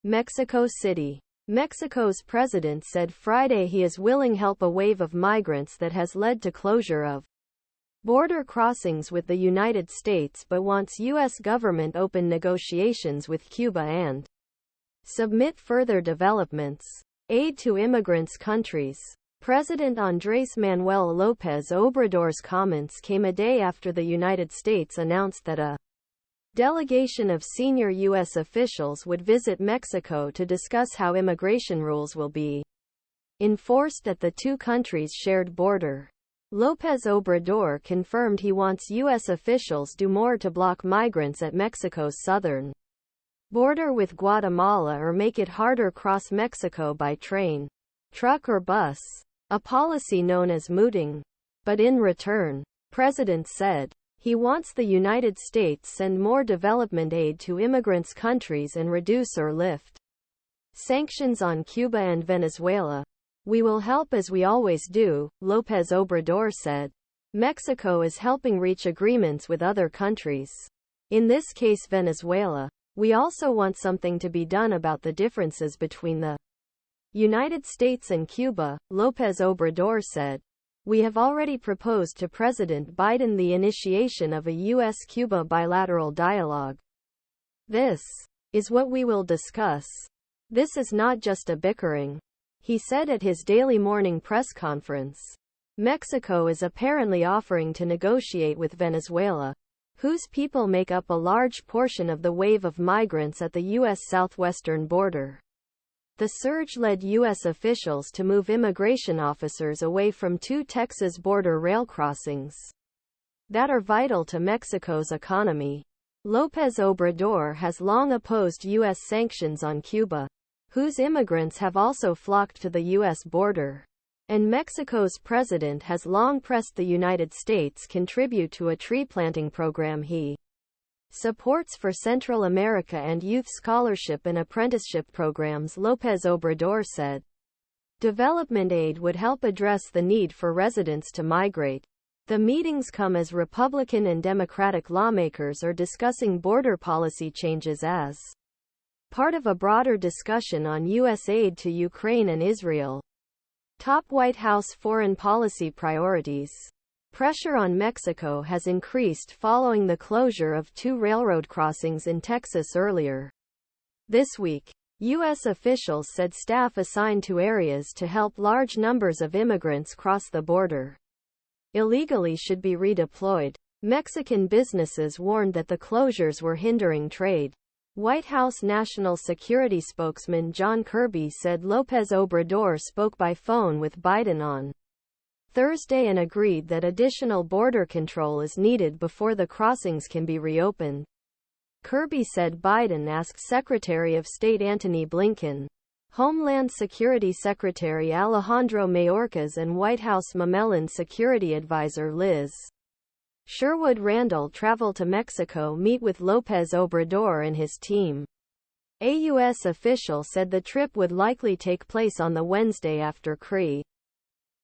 Mexico City. Mexico's president said Friday he is willing to help a wave of migrants that has led to closure of border crossings with the United States but wants U.S. government open negotiations with Cuba and submit further developments aid to immigrants countries. President Andrés Manuel López Obrador's comments came a day after the United States announced that a delegation of senior U.S. officials would visit Mexico to discuss how immigration rules will be enforced at the two countries' shared border. López Obrador confirmed he wants U.S. officials do more to block migrants at Mexico's southern border with Guatemala or make it harder cross Mexico by train, truck or bus, a policy known as mooting. But in return, President said, he wants the United States send more development aid to immigrants countries and reduce or lift sanctions on Cuba and Venezuela. We will help as we always do, López Obrador said. Mexico is helping reach agreements with other countries. In this case Venezuela. We also want something to be done about the differences between the United States and Cuba, López Obrador said. We have already proposed to President Biden the initiation of a US-Cuba bilateral dialogue. This is what we will discuss. This is not just a bickering, he said at his daily morning press conference. Mexico is apparently offering to negotiate with Venezuela, whose people make up a large portion of the wave of migrants at the U.S. southwestern border. The surge led U.S. officials to move immigration officers away from two Texas border rail crossings that are vital to Mexico's economy. López Obrador has long opposed U.S. sanctions on Cuba, whose immigrants have also flocked to the U.S. border. And Mexico's president has long pressed the United States contribute to a tree planting program he supports for Central America and youth scholarship and apprenticeship programs, López Obrador said. Development aid would help address the need for residents to migrate. The meetings come as Republican and Democratic lawmakers are discussing border policy changes as part of a broader discussion on U.S. aid to Ukraine and Israel. Top White House foreign policy priorities. Pressure on Mexico has increased following the closure of two railroad crossings in Texas earlier this week. U.S. officials said staff assigned to areas to help large numbers of immigrants cross the border illegally should be redeployed. Mexican businesses warned that the closures were hindering trade. White House National Security spokesman John Kirby said López Obrador spoke by phone with Biden on Thursday and agreed that additional border control is needed before the crossings can be reopened. Kirby said Biden asked Secretary of State Antony Blinken, Homeland Security Secretary Alejandro Mayorkas and White House Momeland Security Advisor Liz Sherwood-Randall travel to Mexico meet with López Obrador and his team. A U.S. official said the trip would likely take place on the Wednesday after Chri.